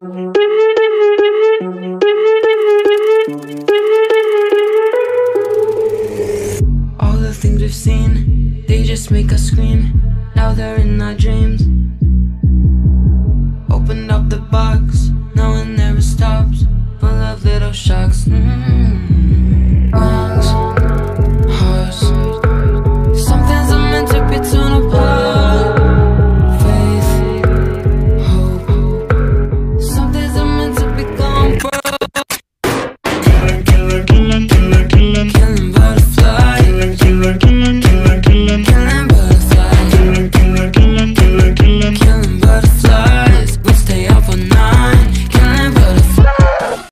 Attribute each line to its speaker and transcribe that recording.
Speaker 1: All the things we've seen, they just make us scream. Now they're in our dreams.